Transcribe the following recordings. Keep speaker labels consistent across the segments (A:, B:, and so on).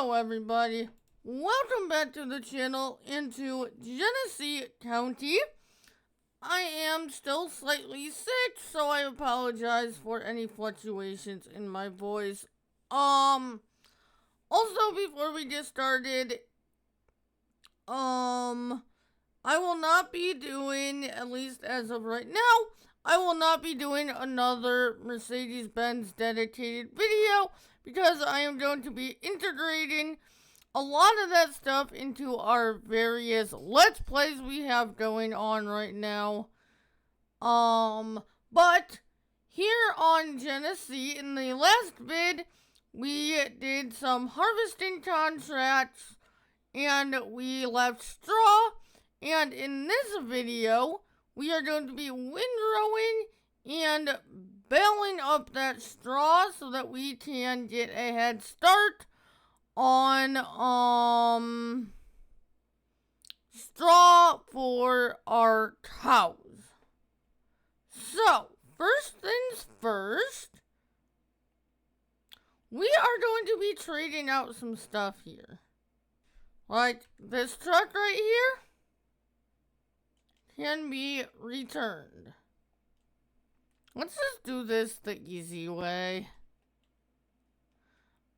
A: Hello everybody, welcome back to the channel into Genesee County. I am still slightly sick, so I apologize for any fluctuations in my voice. Also, before we get started, I will not be doing, at least as of right now, I will not be doing another Mercedes-Benz dedicated video because I am going to be integrating a lot of that stuff into our various Let's Plays we have going on right now. But here on Genesee, in the last vid, we did some harvesting contracts and we left straw. And in this video, we are going to be windrowing and baling up that straw so that we can get a head start on straw for our cows. So, first things first, we are going to be trading out some stuff here. Like this truck right here can be returned. Let's just do this the easy way.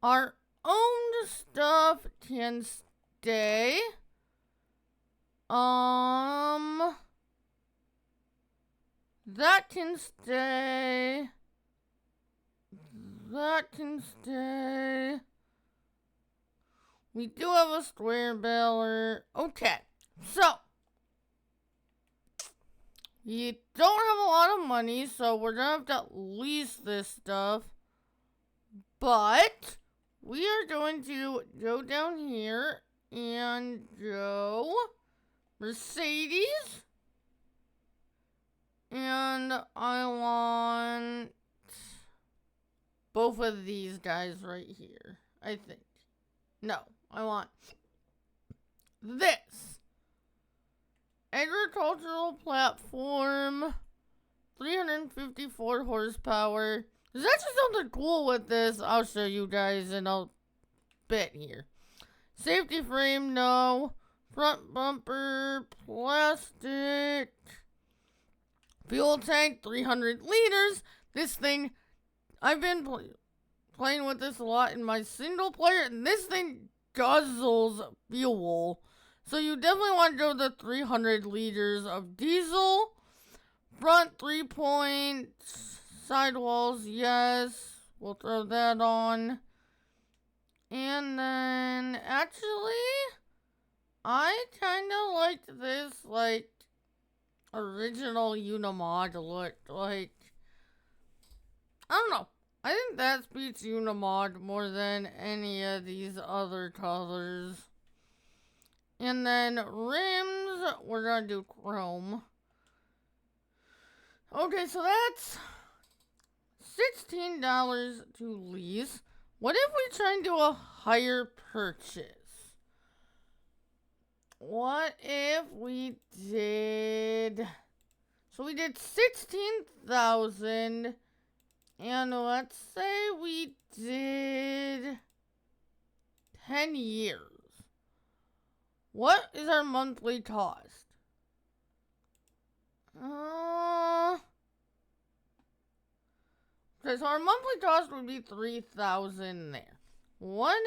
A: Our owned stuff can stay. That can stay. That can stay. We do have a square baler. Okay, so we don't have a lot of money, so we're gonna have to lease this stuff. But we are going to go down here and go Mercedes. And I want both of these guys right here, I think. No, I want this. Agricultural platform, 354 horsepower. There's actually something cool with this. I'll show you guys in a bit here. Safety frame, no. Front bumper, plastic. Fuel tank, 300 liters. This thing, I've been playing with this a lot in my single player, and this thing guzzles fuel. So you definitely want to go the 300 liters of diesel. Front 3-point sidewalls, yes. We'll throw that on. And then, actually, I kind of liked this, like, original Unimod look. Like, I don't know. I think that beats Unimod more than any of these other colors. And then rims, we're gonna do chrome. Okay, so that's $16 to lease. What if we try and do a higher purchase? What if we did... So we did 16,000. And let's say we did 10 years. What is our monthly cost? Okay, so our monthly cost would be 3,000 there. What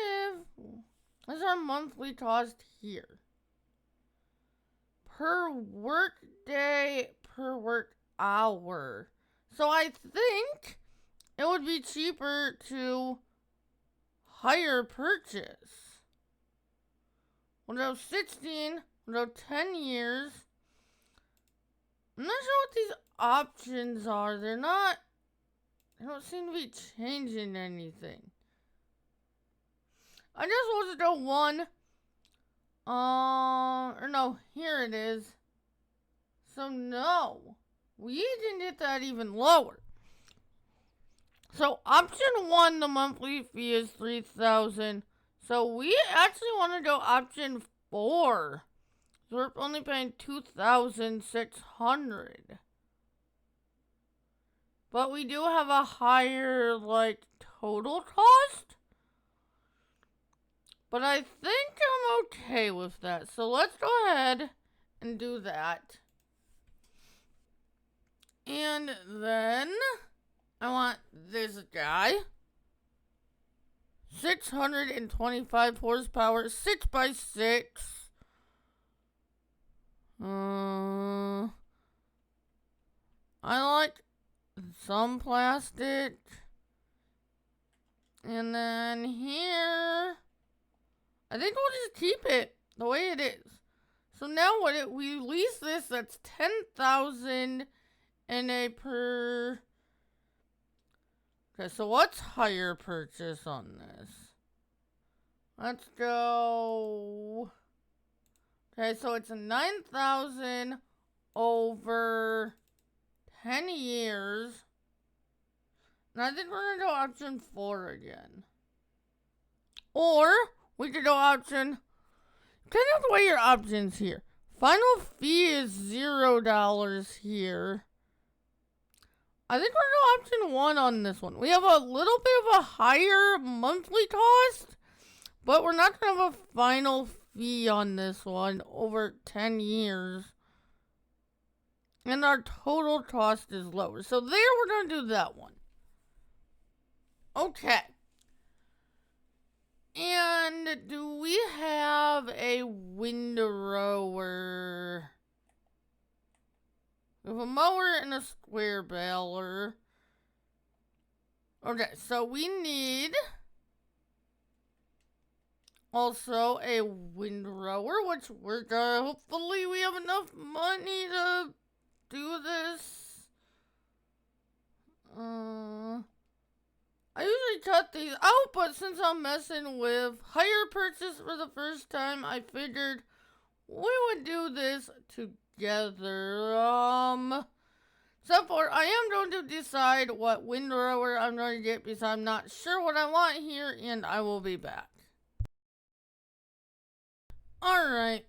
A: is our monthly cost here? Per work day, per work hour. So I think it would be cheaper to hire purchase. We'll go 16, we'll go 10 years. I'm not sure what these options are. They don't seem to be changing anything. I just want to go one. Or no, here it is. So no, we can get that even lower. So option 1, the monthly fee is 3,000. So we actually want to go option 4. So we're only paying 2,600. But we do have a higher, like, total cost. But I think I'm okay with that. So let's go ahead and do that. And then I want this guy. 625 horsepower, 6x6. I like some plastic. And then here, I think we'll just keep it the way it is. So now when we lease this, that's 10,000 in a per. Okay, so what's hire purchase on this? Let's go. Okay, so it's 9,000 over 10 years. And I think we're gonna go option 4 again. Or we could go option. Kind of weigh your options here. Final fee is $0 here. I think we're going to option 1 on this one. We have a little bit of a higher monthly cost, but we're not going to have a final fee on this one over 10 years. And our total cost is lower. So there we're going to do that one. Okay. And do we have a windrower? We have a mower and a square baler. Okay, so we need also a windrower, which we're gonna, hopefully we have enough money to do this. I usually cut these out, but since I'm messing with hire purchase for the first time, I figured we would do this together. So far, I am going to decide what windrower I'm going to get because I'm not sure what I want here, and I will be back. Alright.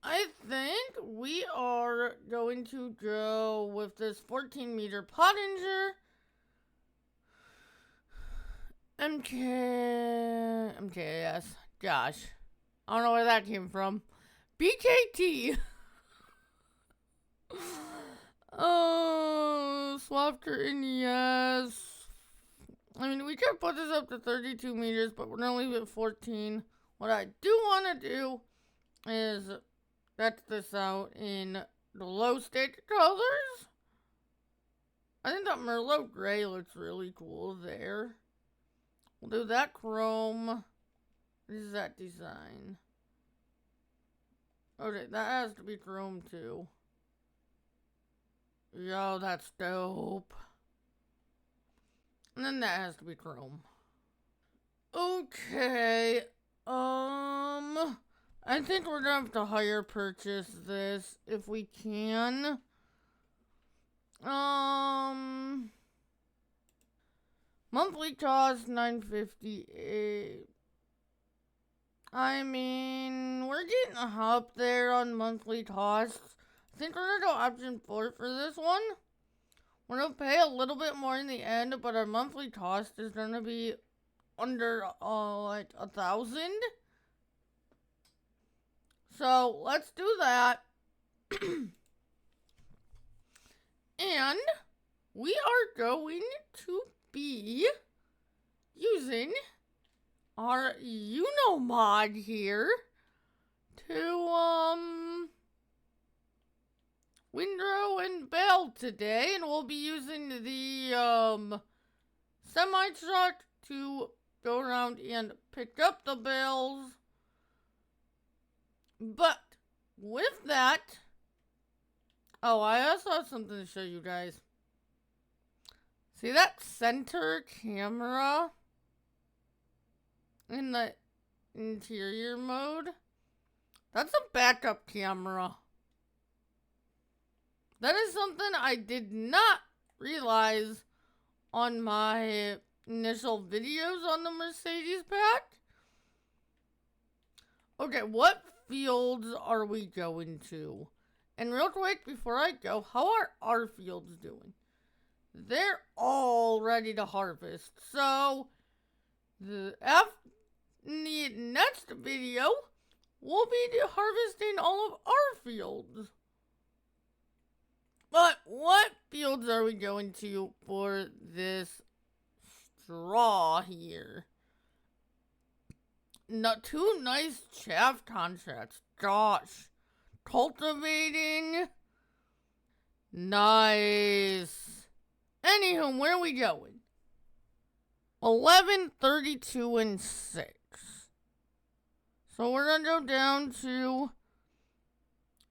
A: I think we are going to go with this 14-meter Pottinger. MKS. Gosh. I don't know where that came from. BKT. Oh, Swapter NES. I mean, we could put this up to 32 meters, but we're going to leave it 14. What I do want to do is set this out in the low stage colors. I think that Merlot gray looks really cool there. We'll do that chrome. What is that design? Okay, that has to be chrome too. Yo, that's dope. And then that has to be chrome. Okay. I think we're gonna have to hire purchase this if we can. Monthly cost $9.58. I mean, we're getting up there on monthly costs. I think we're gonna go option 4 for this one. We're gonna pay a little bit more in the end, but our monthly cost is gonna be under like 1,000. So let's do that. And we are going to be using our mod here to windrow and bale today, and we'll be using the semi truck to go around and pick up the bales. But with that, oh, I also have something to show you guys. See that center camera in the interior mode? That's a backup camera. That is something I did not realize on my initial videos on the Mercedes pack. Okay, what fields are we going to? And real quick, before I go, how are our fields doing? They're all ready to harvest. So, the the next video, we'll be harvesting all of our fields. But what fields are we going to for this straw here? Two nice chaff contracts. Gosh. Cultivating. Nice. Anywho, where are we going? 11, 32, and 6. So we're going to go down to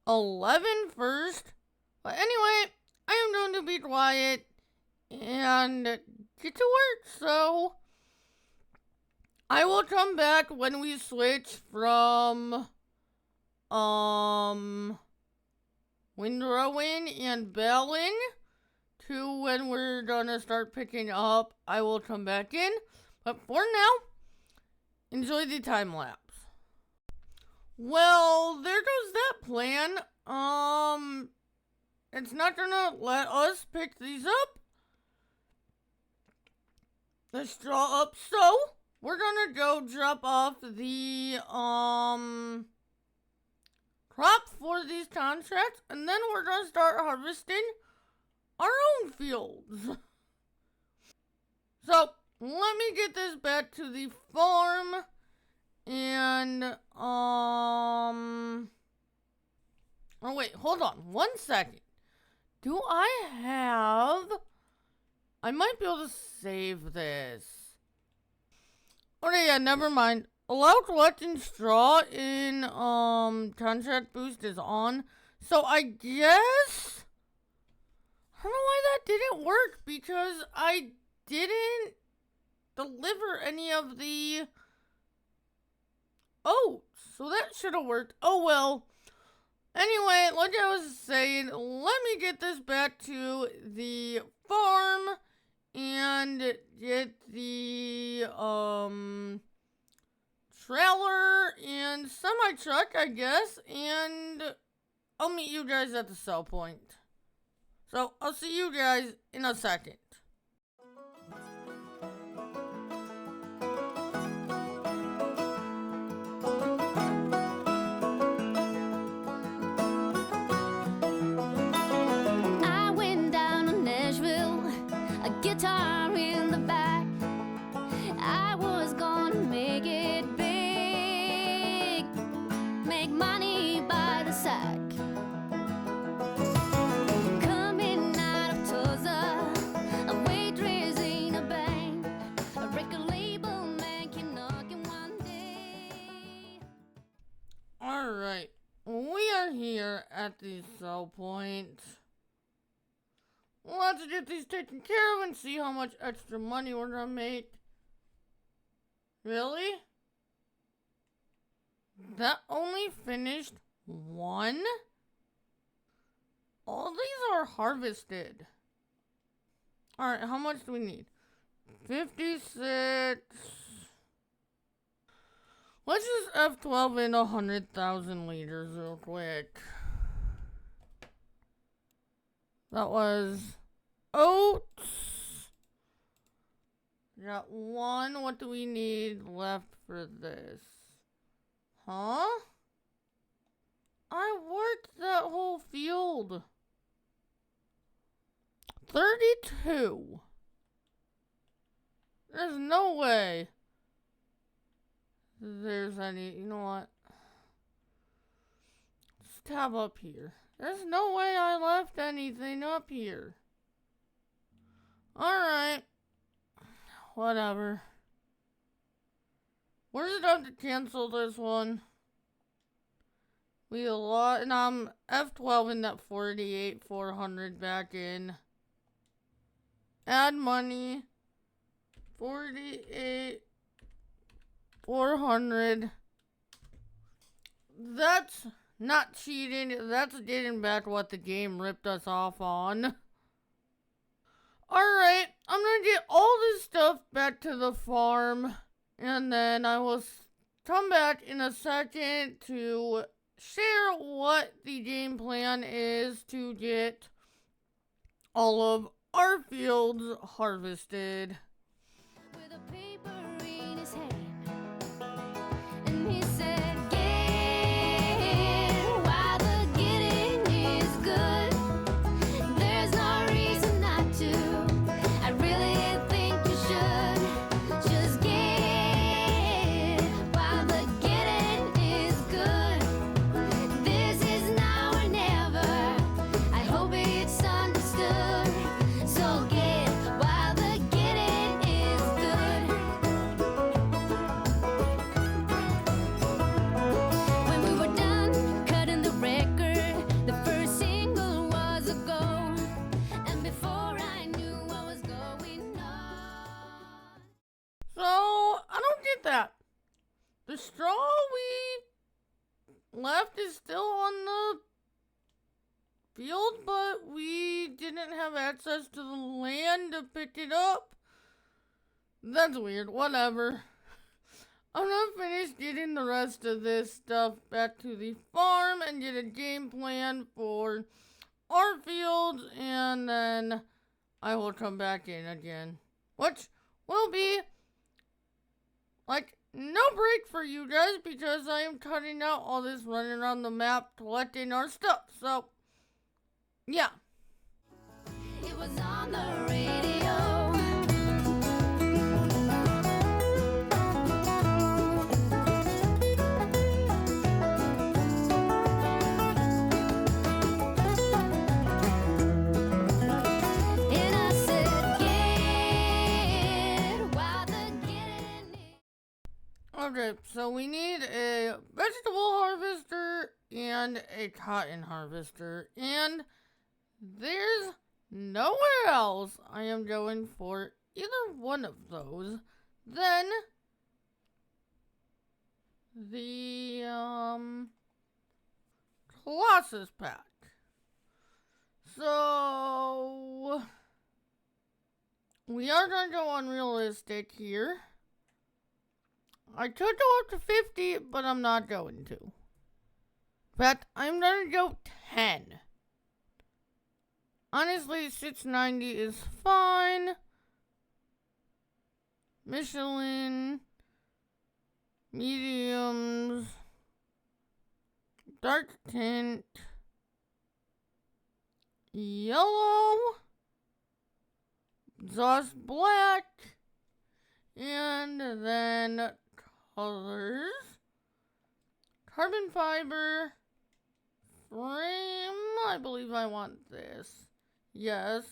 A: 11 first. But anyway, I am going to be quiet and get to work. So I will come back when we switch from windrowing and baling to when we're gonna start picking up. I will come back in, but for now, enjoy the time lapse. Well, there goes that plan. It's not gonna let us pick these up, the straw up, so we're gonna go drop off the crop for these contracts, and then we're gonna start harvesting our own fields. So let me get this back to the farm, and oh wait, hold on 1 second. Do I might be able to save this. Okay, yeah, never mind. Allow collecting straw in contract boost is on. So I guess I don't know why that didn't work, because I didn't deliver any of the oats. So that should have worked. Oh well. Anyway, like I was saying, let me get this back to the farm and get the trailer and semi-truck, I guess, and I'll meet you guys at the sell point. So, I'll see you guys in a second.
B: I went down to Nashville, a guitar in the back. I was gonna make it big, make money by the sack. Coming out of Tulsa, a waitress in a bank, a record label man came knocking one day.
A: Alright, we are here at the sell point. Let's get these taken care of and see how much extra money we're gonna make. Really? That only finished one? All these are harvested. Alright, how much do we need? 56. Let's just F12 in 100,000 liters real quick. That was oats. Got one. What do we need left for this? Huh? I worked that whole field. 32. There's no way there's any, you know what? Just tab up here. There's no way I left anything up here. Alright. Whatever. We're just going to cancel this one. We lost, and I'm F12 in that 48,400 back in. Add money. 48,400. That's not cheating. That's getting back what the game ripped us off on. Alright, I'm gonna get all this stuff back to the farm, and then I will come back in a second to share what the game plan is to get all of our fields harvested.
B: With a paper in his hand,
A: The straw we left is still on the field, but we didn't have access to the land to pick it up. That's weird. Whatever. I'm gonna finish getting the rest of this stuff back to the farm and get a game plan for our fields, and then I will come back in again. Which will be like no break for you guys because I am cutting out all this running around the map collecting our stuff. So, yeah.
B: It was on the radio. And I said, get while the getting is.
A: Okay, so we need a vegetable harvester and a cotton harvester, and there's nowhere else I am going for either one of those than the Colossus pack. So we are gonna go unrealistic here. I could go up to 50, but I'm not going to. In fact, I'm gonna go 10. Honestly, 690 is fine. Michelin, mediums, dark tint, yellow, exhaust black, and then colors, carbon fiber, frame. I believe I want this. Yes.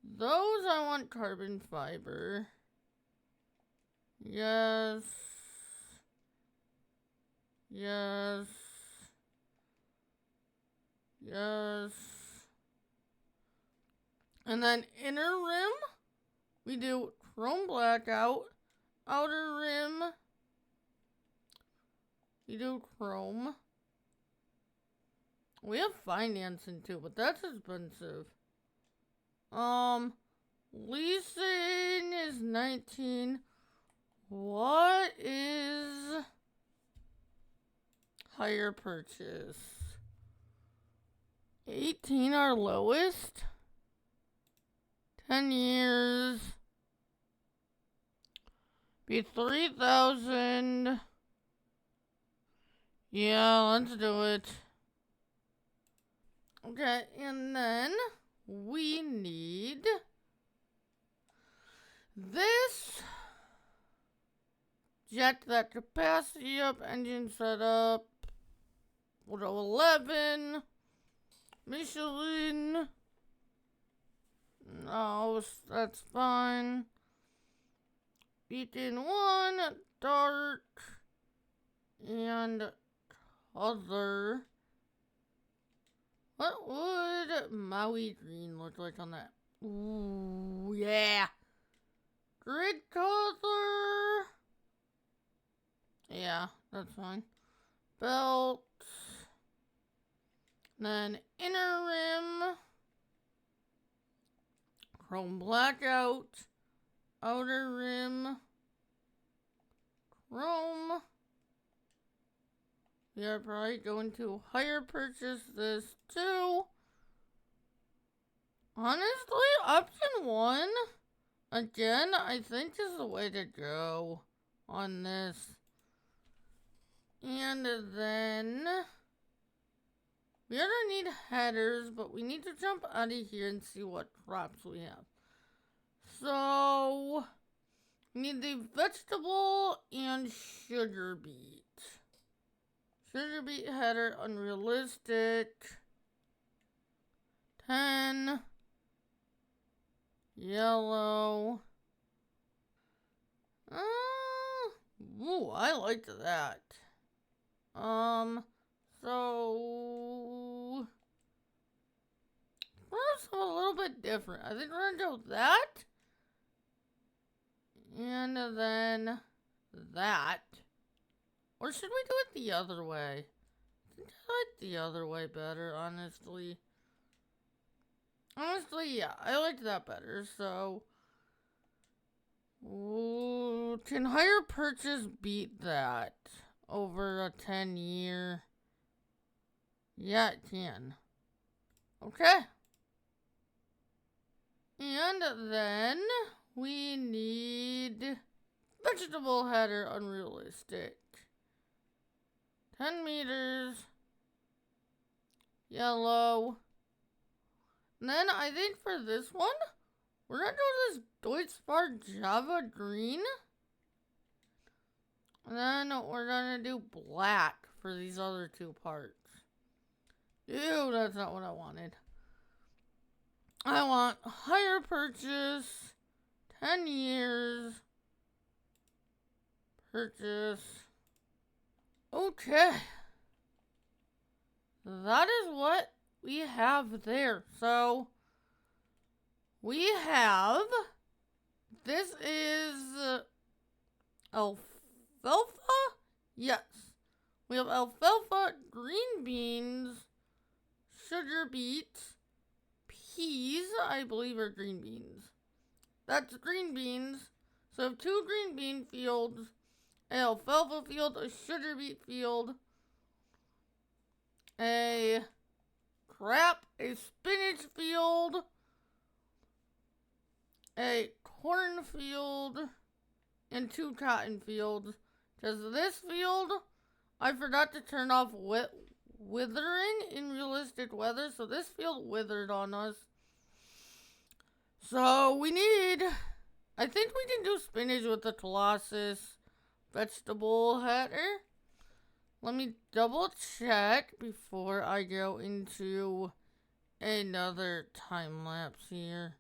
A: Those I want carbon fiber. Yes. Yes. Yes. And then inner rim, we do chrome blackout. Outer rim, you do chrome. We have financing too, but that's expensive. Leasing is 19. What is hire purchase? 18 our lowest. 10 years. Be 3,000. Yeah, let's do it. Okay, and then we need this. Jack that capacity up, engine setup. We'll go 11. Michelin. No, that's fine. Beacon 1, dark, and color. What would Maui green look like on that? Ooh, yeah. Grid color. Yeah, that's fine. Belt. Then inner rim. Chrome blackout. Outer rim. Chrome. We are probably going to hire purchase this too. Honestly, option 1, again, I think is the way to go on this. And then we are gonna need headers, but we need to jump out of here and see what crops we have. So we need the vegetable and sugar beet. Sugar beet header, unrealistic. 10. Yellow. Ooh, I liked that. So let's go a little bit different. I think we're gonna go that. And then that. Or should we do it the other way? I think I like the other way better, honestly. Honestly, yeah, I like that better, so... Ooh, can hire purchase beat that over a 10-year? Yeah, it can. Okay. And then we need vegetable header unrealistic. 10 meters. Yellow. And then I think for this one, we're gonna do this Deutschfar Java green. And then we're gonna do black for these other two parts. Ew, that's not what I wanted. I want hire purchase, 10 years, purchase. Okay. That is what we have there. So, we have, this is alfalfa? Yes. We have alfalfa, green beans, sugar beets, peas, I believe are green beans. That's green beans. So, 2 green bean fields, an alfalfa field, a sugar beet field, a spinach field, a corn field, and 2 cotton fields. Because this field, I forgot to turn off withering in realistic weather, so this field withered on us. So we need, I think we can do spinach with the Colossus vegetable header. Let me double check before I go into another time lapse here.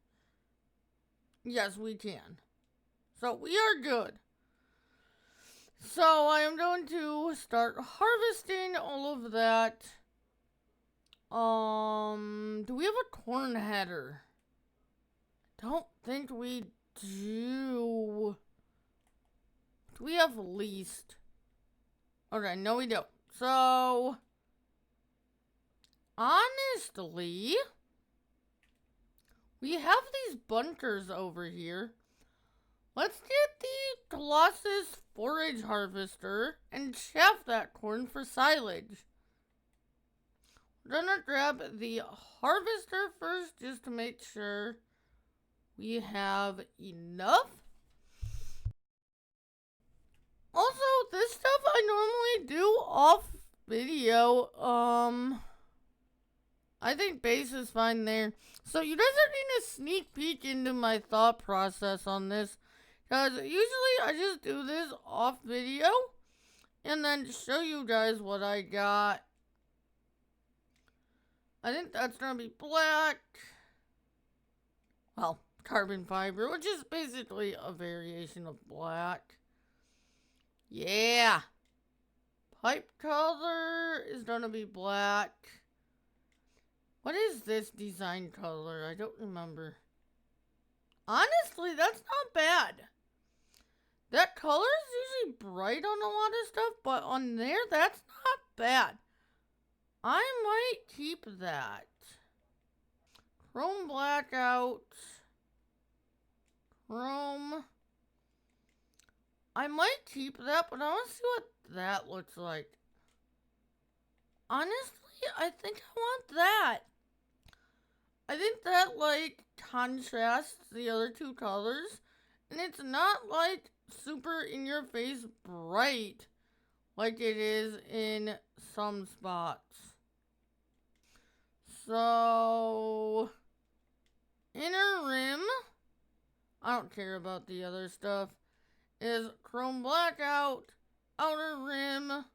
A: Yes, we can. So we are good. So I am going to start harvesting all of that. Do we have a corn header? Don't think we do. Do we have least? Okay, no we don't. So, honestly, we have these bunkers over here. Let's get the Colossus forage harvester and chaff that corn for silage. We're gonna grab the harvester first just to make sure we have enough. Also, this stuff I normally do off video. I think base is fine there. So you guys are getting a sneak peek into my thought process on this. Because usually I just do this off video and then show you guys what I got. I think that's going to be black. Well, carbon fiber, which is basically a variation of black. Yeah. Pipe color is going to be black. What is this design color? I don't remember. Honestly, that's not bad. That color is usually bright on a lot of stuff, but on there, that's not bad. I might keep that. Chrome blackout. Chrome. I might keep that, but I want to see what that looks like. Honestly, I think I want that. I think that, like, contrasts the other two colors. And it's not, like, super in-your-face bright like it is in some spots. So, inner rim, I don't care about the other stuff, is chrome blackout. Outer rim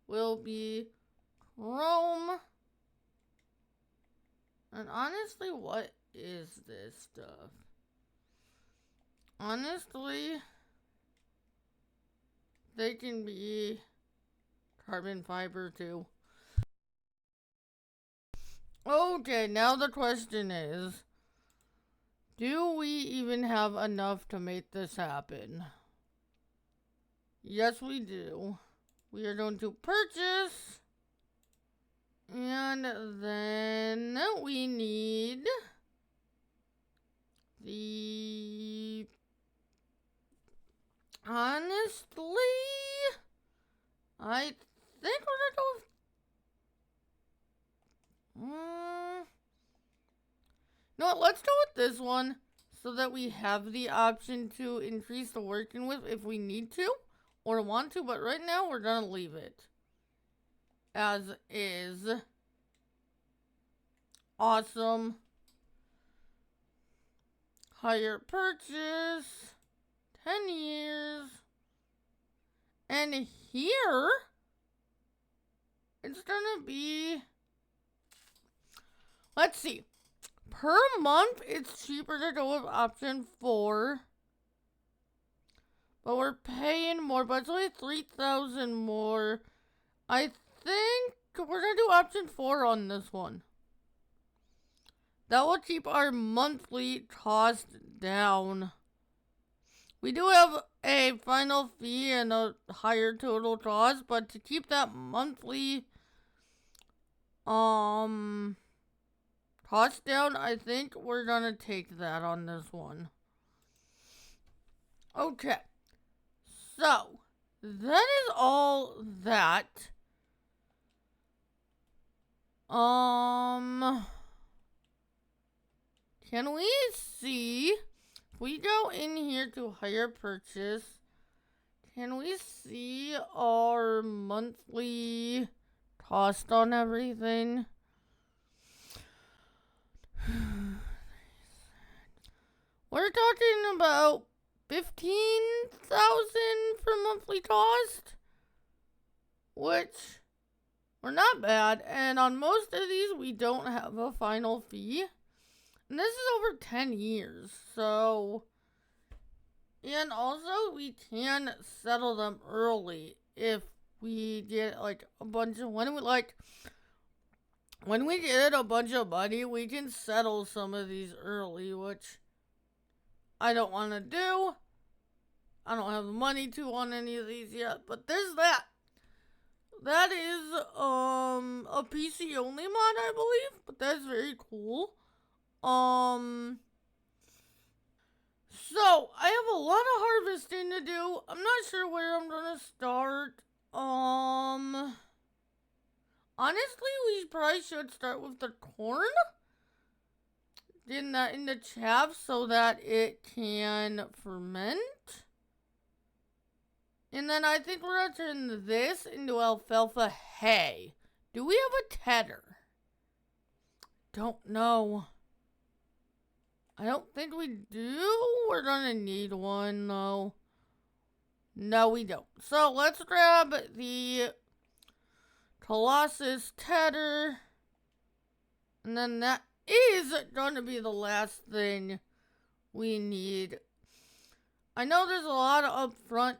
A: will be chrome. And honestly, what is this stuff? Honestly, they can be carbon fiber too. Okay, now the question is, do we even have enough to make this happen? Yes, we do. We are going to purchase. And then we need the... Honestly, I think we're gonna go with... No, let's go with this one so that we have the option to increase the working with if we need to or want to, but right now we're gonna leave it as is. Awesome. Hire purchase. 10 years. And here, it's gonna be... Let's see. Per month, it's cheaper to go with option 4. But we're paying more, but it's only 3,000 more. I think we're gonna do option 4 on this one. That will keep our monthly cost down. We do have a final fee and a higher total cost, but to keep that monthly cost down, I think we're gonna take that on this one. Okay. So, that is all that. Can we see, if we go in here to hire purchase, can we see our monthly cost on everything? We're talking about 15,000 for monthly cost, which we're not bad. And on most of these, we don't have a final fee. And this is over 10 years, so... And also, we can settle them early if we get, like, a bunch of... When we get a bunch of money, we can settle some of these early, which I don't want to do. I don't have the money to on any of these yet, but there's that. That is, a PC only mod, I believe, but that's very cool. So, I have a lot of harvesting to do. I'm not sure where I'm gonna start. Honestly, we probably should start with the corn. Getting that in the chaff so that it can ferment. And then I think we're gonna turn this into alfalfa hay. Do we have a tedder? Don't know. I don't think we do. We're gonna need one, though. No, we don't. So, let's grab the Colossus tedder. And then that is gonna be the last thing we need. I know there's a lot of upfront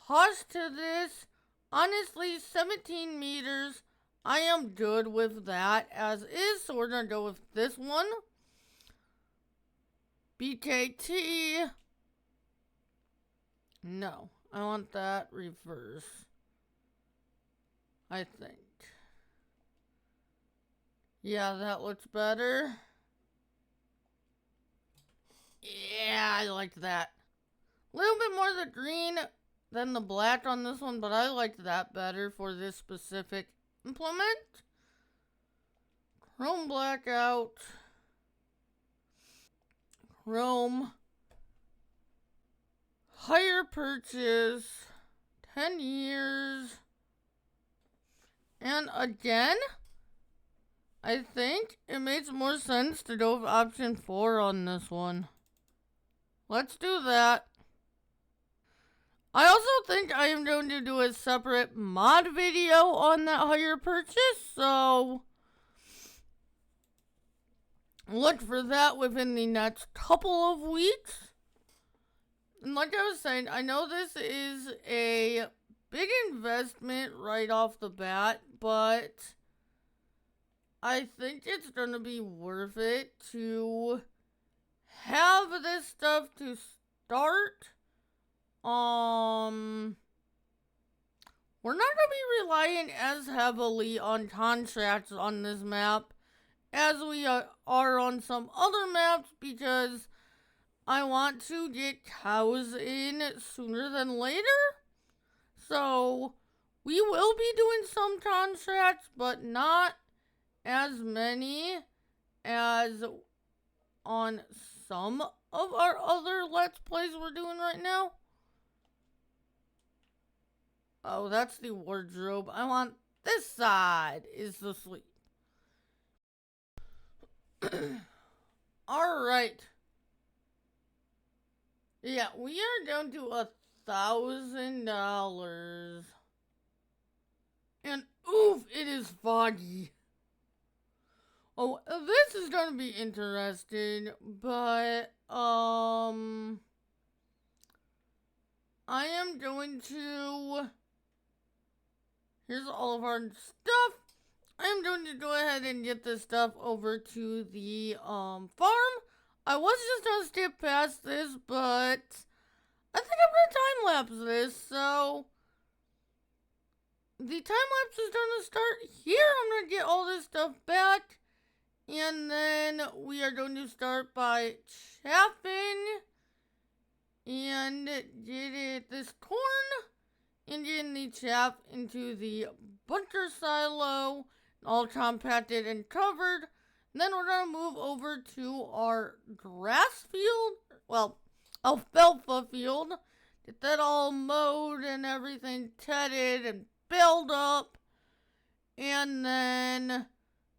A: cost to this. Honestly, 17 meters. I am good with that as is. So, we're gonna go with this one. BKT. No, I want that reverse. I think. Yeah, that looks better. Yeah, I like that. A little bit more of the green than the black on this one, but I liked that better for this specific implement. Chrome blackout. Chrome. Hire purchase. 10 years. And again, I think it makes more sense to go with option 4 on this one. Let's do that. I also think I am going to do a separate mod video on that hire purchase, so look for that within the next couple of weeks. And like I was saying, I know this is a big investment right off the bat, but I think it's going to be worth it to have this stuff to start. we're not going to be relying as heavily on contracts on this map as we are on some other maps, because I want to get cows in sooner than later. So we will be doing some contracts, but not as many as on some of our other Let's Plays we're doing right now. Oh, that's the wardrobe. I want this side is the sleep. Alright. Yeah, we are down to $1,000. And oof, it is foggy. Oh, this is gonna be interesting, but, I am going to, here's all of our stuff. I'm going to go ahead and get this stuff over to the, farm. I was just gonna skip past this, but I think I'm gonna time-lapse this, so the time-lapse is gonna start here. I'm gonna get all this stuff back, and then we are going to start by chaffing and get this corn and getting the chaff into the bunker silo, all compacted and covered. And then we're going to move over to our grass field, well, alfalfa field. Get that all mowed and everything tedded and baled up. And then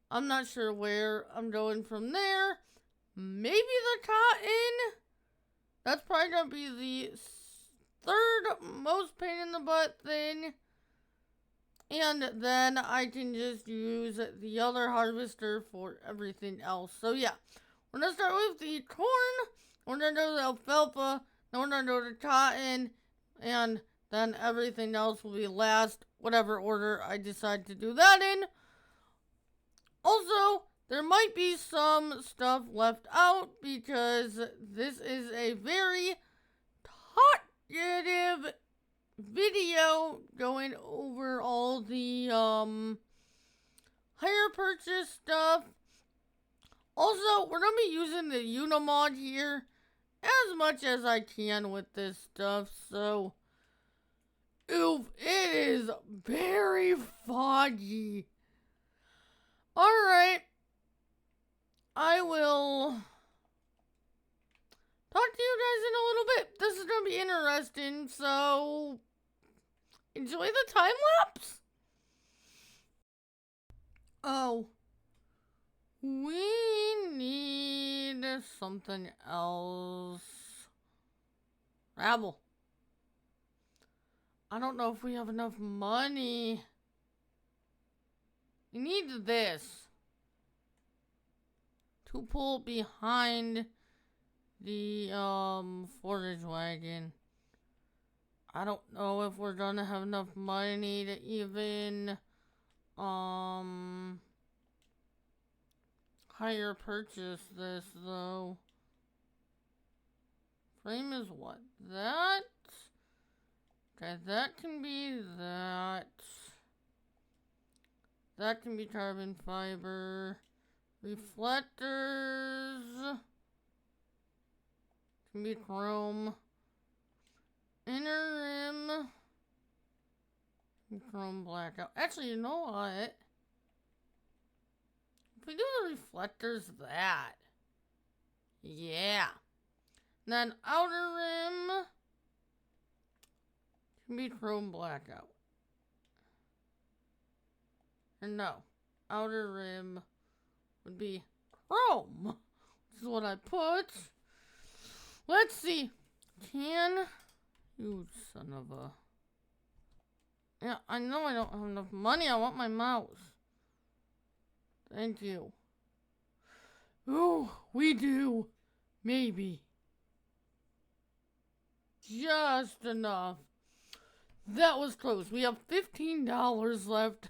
A: I'm not sure where I'm going from there. Maybe the cotton. That's probably going to be the third most pain in the butt thing. And then I can just use the other harvester for everything else. So yeah, we're going to start with the corn. We're going to do the alfalfa. Then we're going to do the cotton. And then everything else will be last, whatever order I decide to do that in. Also, there might be some stuff left out because this is a very talkative video going over all the hire purchase stuff. Also, we're gonna be using the Unimod here as much as I can with this stuff, so oof, it is very foggy. Alright, I will talk to you guys in a little bit. This is gonna be interesting, so enjoy the time lapse. Oh, we need something else. Rabble. I don't know if we have enough money. We need this to pull behind the forage wagon. I don't know if we're gonna have enough money to even hire purchase this though. Frame is what? That? Okay, that can be that. That can be carbon fiber. Reflectors can be chrome. Inner rim chrome blackout. Actually, you know what? If we do the reflectors, that. Yeah. Then outer rim can be chrome blackout. Or no. Outer rim would be chrome. This is what I put. Let's see. You son of a... Yeah, I know I don't have enough money. I want my mouse. Thank you. Ooh, we do. Maybe. Just enough. That was close. We have $15 left.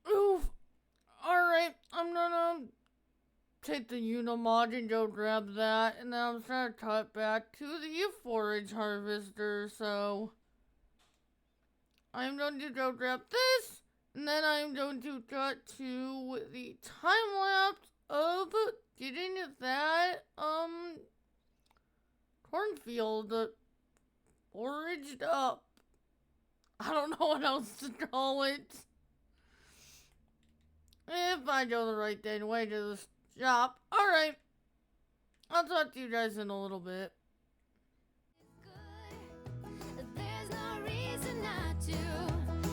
A: Oof. Alright, I'm gonna take the Unimod and go grab that, and then I'm gonna cut back to the forage harvester, so I'm going to go grab this, and then I'm going to cut to the time lapse of getting that cornfield foraged up. I don't know what else to call it. If I go the right way to the shop. Alright. I'll talk to you guys in a little bit.
B: There's no reason not to.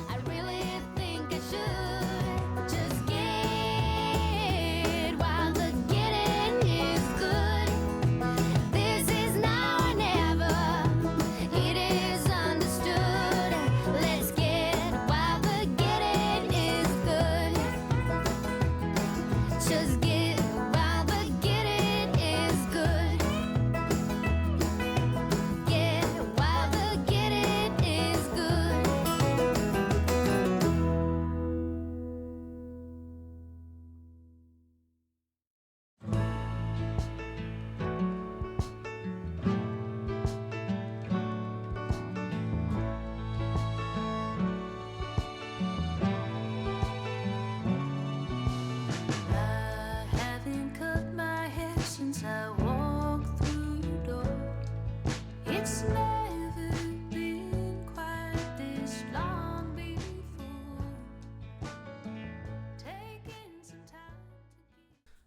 B: I really think I should just get while the getting is good. This is now or never. It is understood. Let's get while the getting is good. Just get while the getting is good. Get while the getting is good. I haven't cut my hair since I walked through your door. It's never been quite this long before. Taking some time.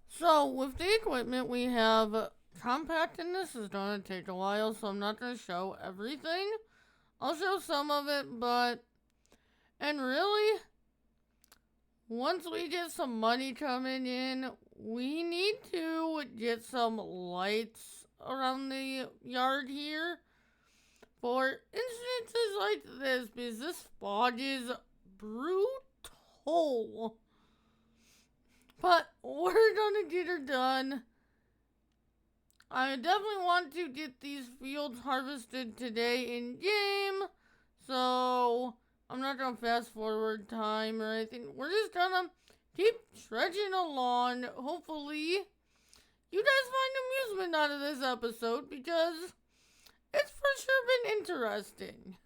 A: So, with the equipment we have, compacting this is going to take a while, so I'm not going to show everything. I'll show some of it, and really, once we get some money coming in, we need to get some lights around the yard here for instances like this, because this fog is brutal. But we're gonna get her done. I definitely want to get these fields harvested today in game, so I'm not gonna fast forward time or anything. We're just gonna keep trudging along. Hopefully, you guys find amusement out of this episode, because it's for sure been interesting.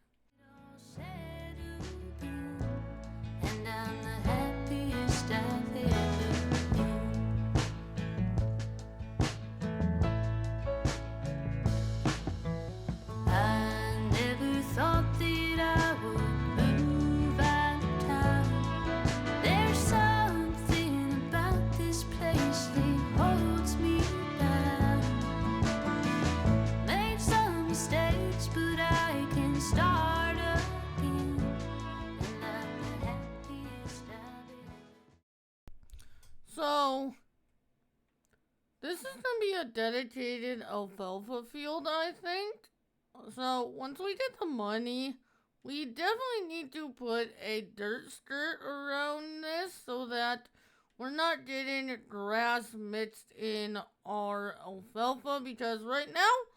B: And I'm the happiest I've ever been. I never thought that I would move out of town. There's something about this place that holds me down. Made some mistakes, but I can start again. And I'm the happiest I've ever.
A: So, this is gonna be a dedicated alfalfa field, I think. So, once we get the money, we definitely need to put a dirt skirt around this so that we're not getting grass mixed in our alfalfa, because right now,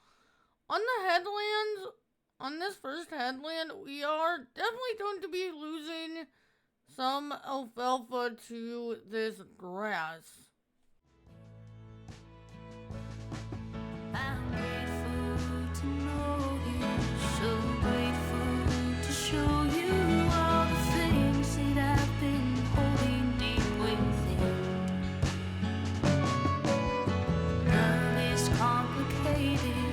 A: on the headlands, on this first headland, we are definitely going to be losing some alfalfa to this grass.
B: I'm grateful to know you, so grateful to show you all the things that I've been holding deep within. Love is complicated,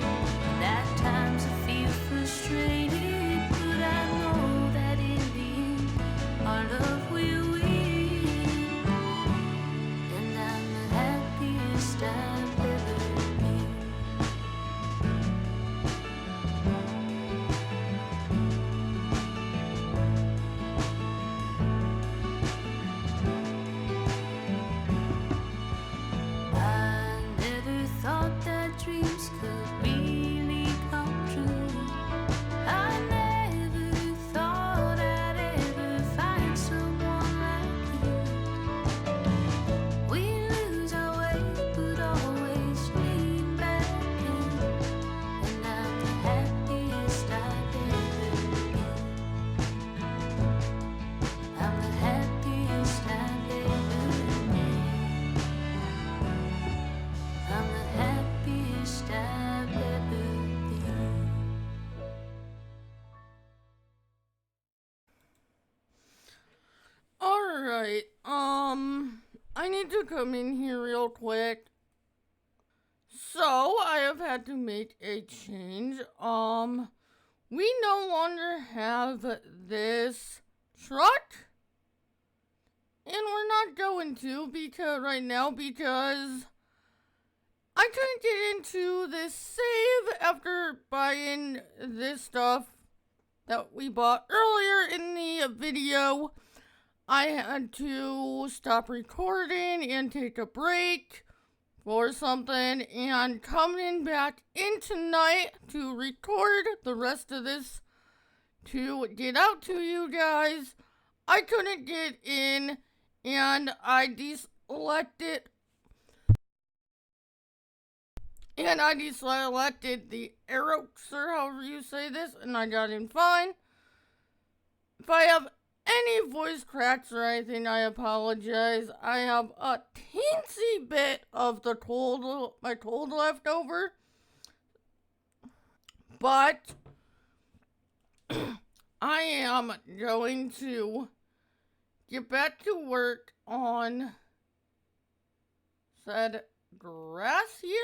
B: and at times I feel frustrated, but I know that in the end, our love will win. And I'm
A: I need to come in here real quick. So, I have had to make a change. We no longer have this truck. And we're not going to right now because I couldn't get into this save after buying this stuff that we bought earlier in the video. I had to stop recording and take a break for something and coming back in tonight to record the rest of this to get out to you guys. I couldn't get in and I deselected the arrows or however you say this, and I got in fine. If I have any voice cracks or anything, I apologize. I have a teensy bit of my cold left over, but I am going to get back to work on said grass here.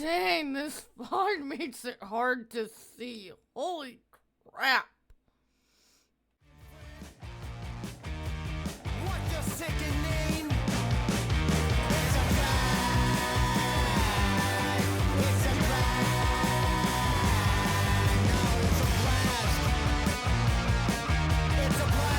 A: Dang, this fog makes it hard to see. Holy crap.
C: What's your second name? It's a flag. It's a flag. No, it's a blast. It's a blast.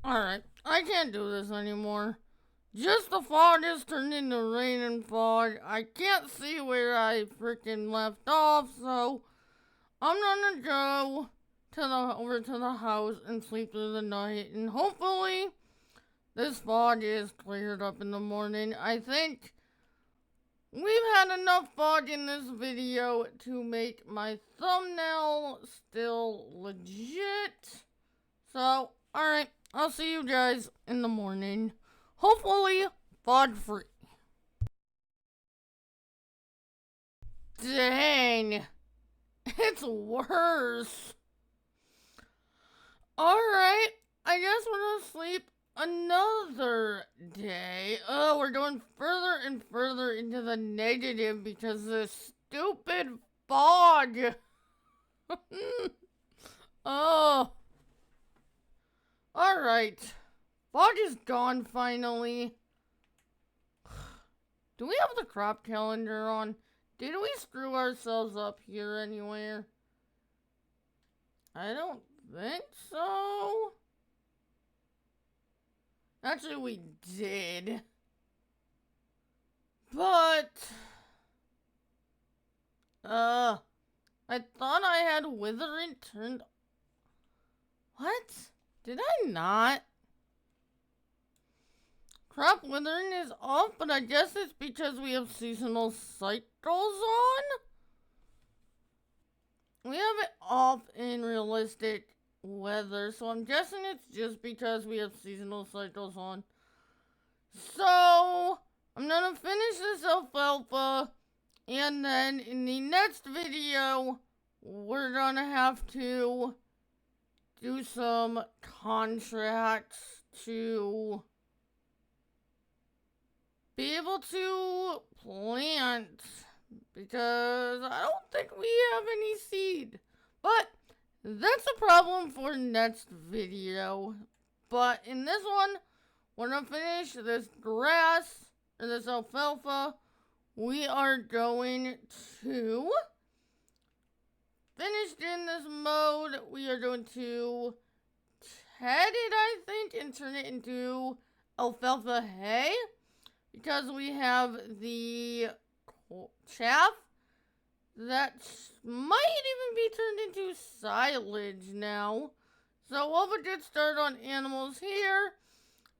A: Alright, I can't do this anymore. Just the fog has turned into rain and fog. I can't see where I freaking left off, so I'm gonna go over to the house and sleep through the night, and hopefully this fog is cleared up in the morning. I think we've had enough fog in this video to make my thumbnail still legit. So, alright, I'll see you guys in the morning. Hopefully, fog free. Dang. It's worse. Alright, I guess we're gonna sleep another day. Oh, we're going further and further into the negative because of this stupid fog. Oh. Alright. Fog is gone finally. Do we have the crop calendar on? Did we screw ourselves up here anywhere? I don't think so. Actually, we did. But I thought I had withering turned. What? Did I not? Crop withering is off, but I guess it's because we have seasonal cycles on. We have it off in realistic weather, so I'm guessing it's just because we have seasonal cycles on. So, I'm gonna finish this alfalfa, and then in the next video, we're gonna have to do some contracts to be able to plant, because I don't think we have any seed. But that's a problem for next video. But in this one, we're gonna finish this grass, or this alfalfa. We are going to finish in this mode. We are going to head it, I think, and turn it into alfalfa hay, because we have the chaff that might even be turned into silage now. So we'll have a good start on animals here,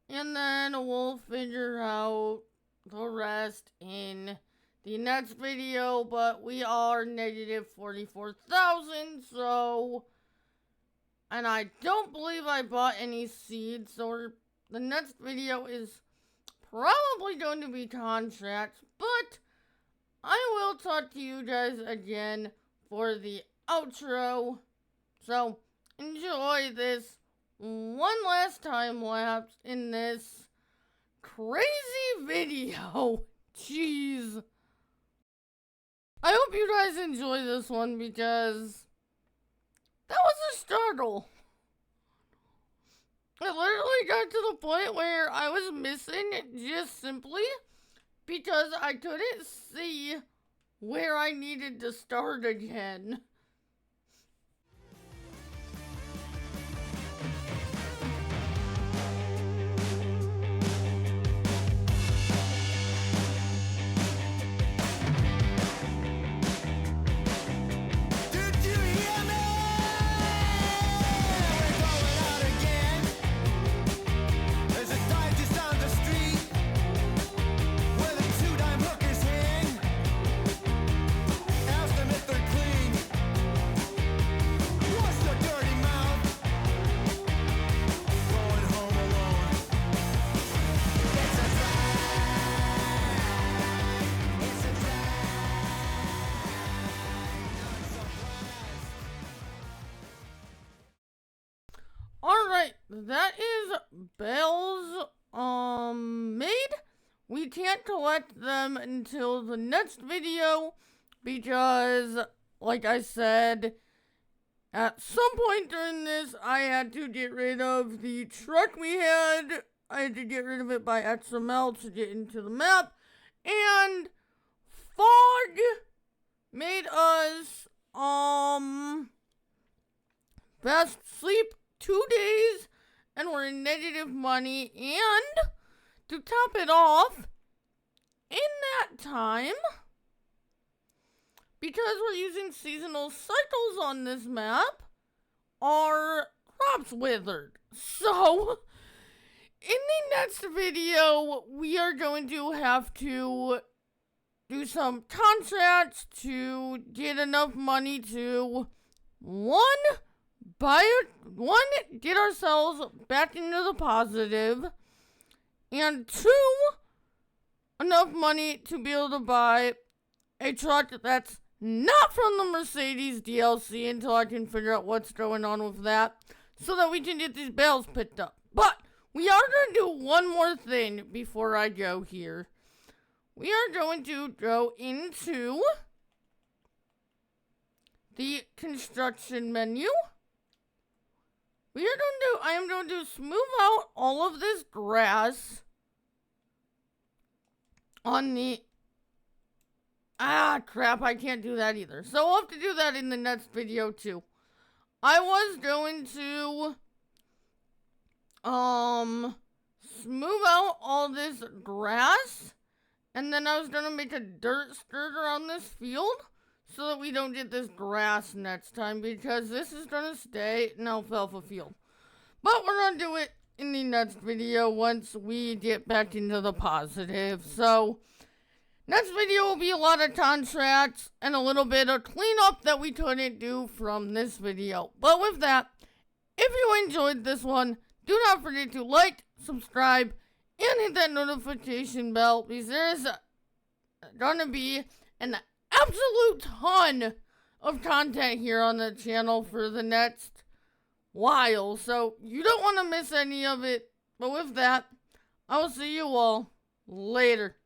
A: and then we'll figure out the rest in the next video. But we are negative 44,000, so, and I don't believe I bought any seeds, so the next video is probably going to be contracts, but I will talk to you guys again for the outro. So enjoy this one last time lapse in this crazy video. Jeez. I hope you guys enjoy this one, because that was a struggle. I literally got to the point where I was missing just simply because I couldn't see where I needed to start again.
C: Did you hear me? We're going out again. There's a dive just down the street where the two-dime hookers hang. Ask them if they're clean. Wash their dirty mouth. Going home alone. It's a drag. It's a drag. Not so blast.
A: Alright, that is bales made. We can't collect them until the next video, because, like I said, at some point during this, I had to get rid of the truck we had. I had to get rid of it by XML to get into the map, and fog made us fast sleep 2 days, and we're in negative money. And to top it off, in that time, because we're using seasonal cycles on this map, our crops withered. So in the next video, we are going to have to do some contracts to get enough money to, get ourselves back into the positive, and 2, enough money to be able to buy a truck that's not from the Mercedes DLC until I can figure out what's going on with that, so that we can get these bales picked up. But we are going to do one more thing before I go here. We are going to go into the construction menu. I am going to smooth out all of this grass on the, crap, I can't do that either. So I'll have to do that in the next video too. I was going to, smooth out all this grass, and then I was going to make a dirt skirt around this field, so that we don't get this grass next time, because this is going to stay an alfalfa field. But we're going to do it in the next video once we get back into the positive. So next video will be a lot of contracts and a little bit of cleanup that we couldn't do from this video. But with that, if you enjoyed this one, do not forget to like, subscribe, and hit that notification bell because there's gonna be an absolute ton of content here on the channel for the next while. So you don't want to miss any of it. But with that, I will see you all later.